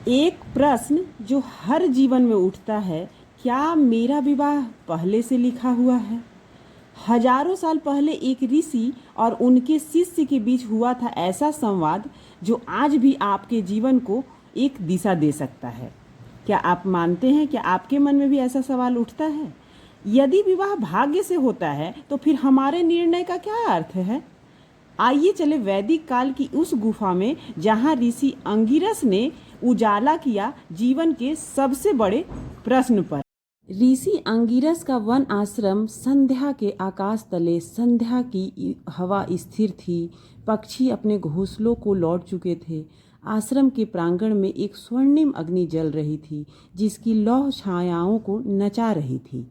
एक प्रश्न जो हर जीवन में उठता है, क्या मेरा विवाह पहले से लिखा हुआ है? हजारों साल पहले एक ऋषि और उनके शिष्य के बीच हुआ था ऐसा संवाद जो आज भी आपके जीवन को एक दिशा दे सकता है। क्या आप मानते हैं, क्या आपके मन में भी ऐसा सवाल उठता है? यदि विवाह भाग्य से होता है तो फिर हमारे निर्णय का क्या अर्थ है? आइए चले वैदिक काल की उस गुफा में जहाँ ऋषि अंगिरस ने उजाला किया जीवन के सबसे बड़े प्रश्न पर। ऋषि अंगिरस का वन आश्रम संध्या के आकाश तले, संध्या की हवा स्थिर थी, पक्षी अपने घोंसलों को लौट चुके थे। आश्रम के प्रांगण में एक स्वर्णिम अग्नि जल रही थी जिसकी लौह छायाओं को नचा रही थी।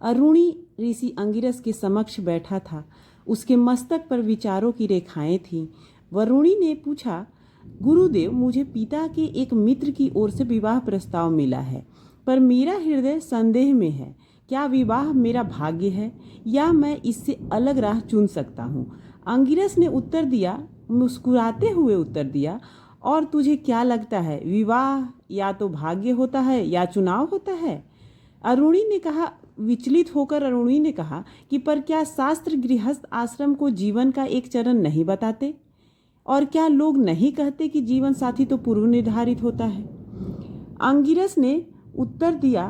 अरुणी ऋषि अंगिरस के समक्ष बैठा था। उसके मस्तक पर विचारों की रेखाएं थीं। वरुणी ने पूछा, गुरुदेव, मुझे पिता के एक मित्र की ओर से विवाह प्रस्ताव मिला है, पर मेरा हृदय संदेह में है। क्या विवाह मेरा भाग्य है या मैं इससे अलग राह चुन सकता हूँ? अंगिरस ने उत्तर दिया, मुस्कुराते हुए उत्तर दिया, और तुझे क्या लगता है, विवाह या तो भाग्य होता है या चुनाव होता है? अरुणी ने कहा, विचलित होकर अरुणी ने कहा कि पर क्या शास्त्र गृहस्थ आश्रम को जीवन का एक चरण नहीं बताते? और क्या लोग नहीं कहते कि जीवन साथी तो पूर्व निर्धारित होता है? अंगिरस ने उत्तर दिया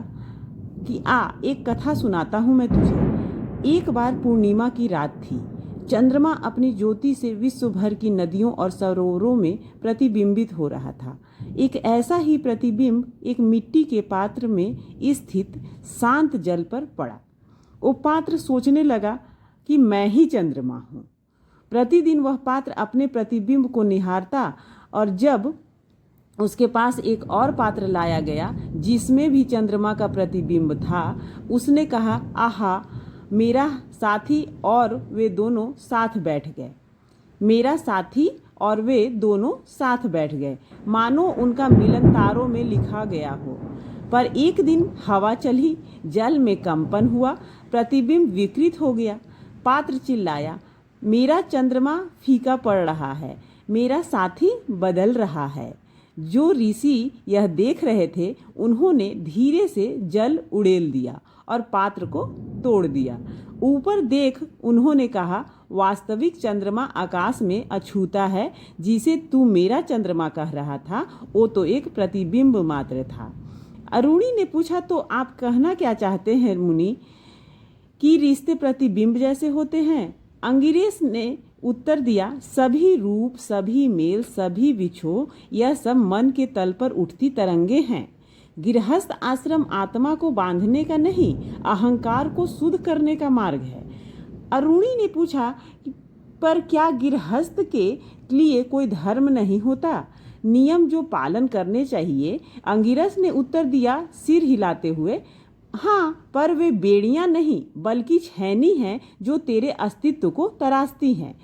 कि एक कथा सुनाता हूँ मैं तुझे। एक बार पूर्णिमा की रात थी। चंद्रमा अपनी ज्योति से विश्व भर की नदियों और सरोवरों में प्रतिबिंबित हो रहा था। एक ऐसा ही प्रतिबिंब एक मिट्टी के पात्र में स्थित शांत जल पर पड़ा। वो पात्र सोचने लगा कि मैं ही चंद्रमा हूँ। प्रतिदिन वह पात्र अपने प्रतिबिंब को निहारता, और जब उसके पास एक और पात्र लाया गया जिसमें भी चंद्रमा का प्रतिबिंब था, उसने कहा, आहा, मेरा साथी और वे दोनों साथ बैठ गए। मेरा साथी और वे दोनों साथ बैठ गए, मानो उनका मिलन तारों में लिखा गया हो। पर एक दिन हवा चली, जल में कंपन हुआ, प्रतिबिंब विकृत हो गया। पात्र चिल्लाया, मेरा चंद्रमा फीका पड़ रहा है, मेरा साथी बदल रहा है। जो ऋषि यह देख रहे थे उन्होंने धीरे से जल उड़ेल दिया और पात्र को तोड़ दिया। ऊपर देख, उन्होंने कहा, वास्तविक चंद्रमा आकाश में अछूता है। जिसे तू मेरा चंद्रमा कह रहा था वो तो एक प्रतिबिंब मात्र था। अरुणी ने पूछा, तो आप कहना क्या चाहते हैं मुनि, कि रिश्ते प्रतिबिंब जैसे होते हैं? अंगिरस ने उत्तर दिया, सभी रूप, सभी मेल, सभी विछोह, यह सब मन के तल पर उठती तरंगे हैं। गृहस्थ आश्रम आत्मा को बांधने का नहीं, अहंकार को शुद्ध करने का मार्ग है। अरुणी ने पूछा, पर क्या गृहस्थ के लिए कोई धर्म नहीं होता, नियम जो पालन करने चाहिए? अंगिरस ने उत्तर दिया, सिर हिलाते हुए, हाँ, पर वे बेड़ियां नहीं बल्कि छैनी हैं जो तेरे अस्तित्व को तराशती हैं।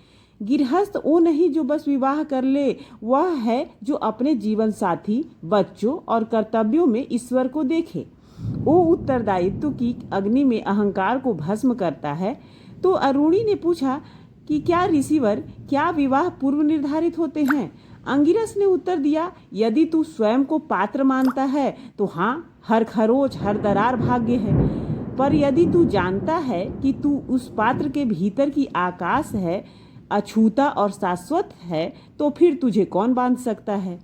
गृहस्थ वो नहीं जो बस विवाह कर ले, वह है जो अपने जीवन साथी, बच्चों और कर्तव्यों में ईश्वर को देखे। वो उत्तरदायित्व की अग्नि में अहंकार को भस्म करता है। तो अरुणी ने पूछा कि क्या ऋषिवर, क्या विवाह पूर्व निर्धारित होते हैं? अंगिरस ने उत्तर दिया, यदि तू स्वयं को पात्र मानता है तो हाँ, हर खरोच, हर दरार भाग्य है। पर यदि तू जानता है कि तू उस पात्र के भीतर की आकाश है, अछूता और शाश्वत है, तो फिर तुझे कौन बांध सकता है?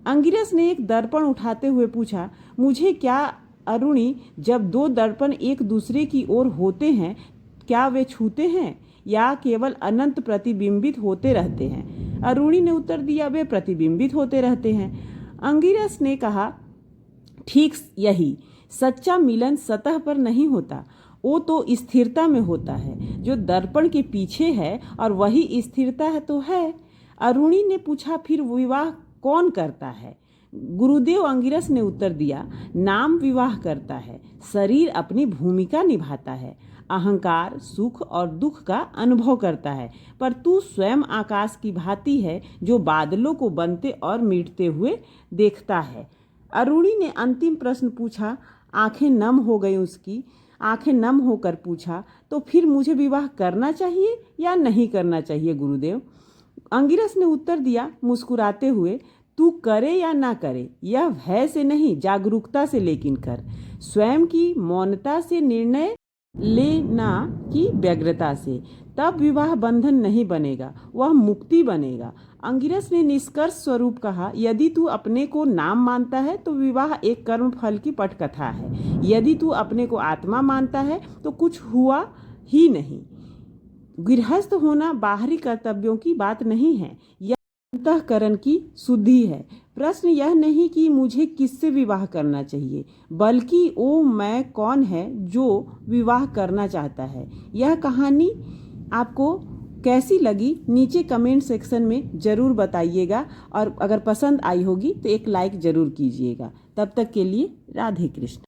अंगिरस ने एक दर्पण उठाते हुए पूछा, मुझे क्या अरुणी, जब दो दर्पण एक दूसरे की ओर होते हैं, क्या वे छूते हैं या केवल अनंत प्रतिबिंबित होते रहते हैं? अरुणी ने उत्तर दिया, वे प्रतिबिंबित होते रहते हैं। अंगिरस ने कहा, ठीक यही, सच्चा मिलन सतह पर नहीं होता, वो तो स्थिरता में होता है, जो दर्पण के पीछे है, और वही स्थिरता है तो है। अरुणी ने पूछा, फिर विवाह कौन करता है? गुरुदेव, अंगिरस ने उत्तर दिया, नाम विवाह करता है, शरीर अपनी भूमिका निभाता है, अहंकार सुख और दुख का अनुभव करता है, पर तू स्वयं आकाश की भांति है जो बादलों को बनते और मिटते हुए देखता है। अरुणी ने अंतिम प्रश्न पूछा। आंखें नम हो गई उसकी। आंखें नम होकर पूछा, तो फिर मुझे विवाह करना चाहिए या नहीं करना चाहिए गुरुदेव? अंगिरस ने उत्तर दिया मुस्कुराते हुए, तू करे या ना करे, यह भय से नहीं जागरूकता से लेकिन कर। स्वयं की मौनता से निर्णय लेना कि व्यग्रता से, तब विवाह बंधन नहीं बनेगा, वह मुक्ति बनेगा। अंगिरस ने निष्कर्ष स्वरूप कहा, यदि तू अपने को नाम मानता है तो विवाह एक कर्म फल की पटकथा है। यदि तू अपने को आत्मा मानता है तो कुछ हुआ ही नहीं। गृहस्थ होना बाहरी कर्तव्यों की बात नहीं है, यह अंतःकरण की शुद्धि है। प्रश्न यह नहीं कि मुझे किससे विवाह करना चाहिए, बल्कि वो मैं कौन है जो विवाह करना चाहता है। यह कहानी आपको कैसी लगी नीचे कमेंट सेक्शन में ज़रूर बताइएगा, और अगर पसंद आई होगी तो एक लाइक ज़रूर कीजिएगा। तब तक के लिए राधे कृष्ण।